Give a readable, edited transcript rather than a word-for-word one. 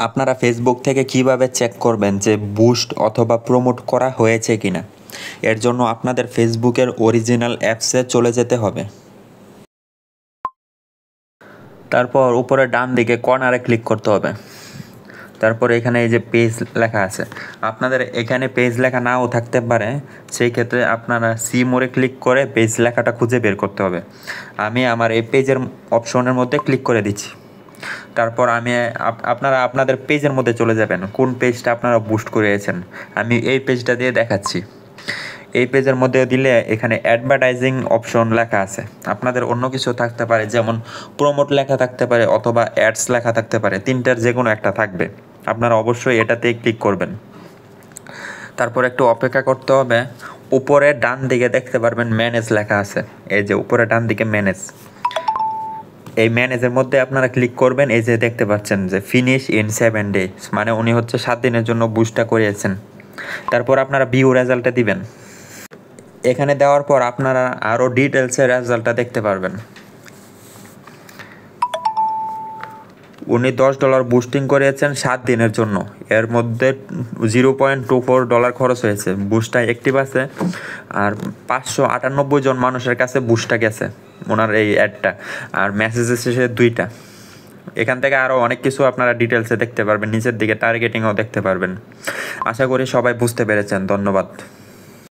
আপনারা ফেসবুক থেকে কিভাবে চেক করবেন যে বুস্ট অথবা প্রমোট করা হয়েছে কিনা? এর জন্য আপনাদের ফেসবুকের অরিজিনাল অ্যাপসে চলে যেতে হবে। তারপর উপরে ডান দিকে কর্নারে ক্লিক করতে হবে। তারপর এখানে এই যে পেজ লেখা আছে, আপনাদের এখানে পেজ লেখা নাও থাকতে পারে, সেই ক্ষেত্রে আপনারা সি মোড়ে ক্লিক করে পেজ লেখাটা খুঁজে বের করতে হবে। আমি আমার এই পেজের অপশনের মধ্যে ক্লিক করে দিচ্ছি। তারপর আমি আপনারা আপনাদের পেজের মধ্যে চলে যাবেন, কোন পেজটা আপনারা বুস্ট করিয়েছেন। আমি এই পেজটা দিয়ে দেখাচ্ছি। এই পেজের মধ্যে দিলে এখানে অ্যাডভার্টাইজিং অপশন লেখা আছে। আপনাদের অন্য কিছু থাকতে পারে, যেমন প্রমোট লেখা থাকতে পারে অথবা অ্যাডস লেখা থাকতে পারে, তিনটার যে কোনো একটা থাকবে। আপনারা অবশ্যই এটাতেই ক্লিক করবেন। তারপর একটু অপেক্ষা করতে হবে। উপরে ডান দিকে দেখতে পারবেন ম্যানেজ লেখা আছে, এই যে উপরে ডান দিকে ম্যানেজ। এই ম্যানেজের মধ্যে আপনারা ক্লিক করবেন। এই যে দেখতে পাচ্ছেন যে ফিনিশ ইন 7 ডেজ, মানে উনি হচ্ছে 7 দিনের জন্য বুস্টটা করিয়েছেন। তারপর আপনারা ভিউ রেজাল্টে দিবেন। এখানে দেওয়ার পর আপনারা আরও ডিটেলসের রেজাল্টটা দেখতে পারবেন। উনি $10 বুস্টিং করিয়েছেন 7 দিনের জন্য। এর মধ্যে $0.24 খরচ হয়েছে। বুস্টটা অ্যাক্টিভ আছে, আর 598 জন মানুষের কাছে বুস্টটা গেছে ওনার এই অ্যাডটা, আর মেসেজ এসেছে 2টা। এখান থেকে আরও অনেক কিছু আপনারা ডিটেলসে দেখতে পারবেন, নিচের দিকে টার্গেটিংও দেখতে পারবেন। আশা করি সবাই বুঝতে পেরেছেন। ধন্যবাদ।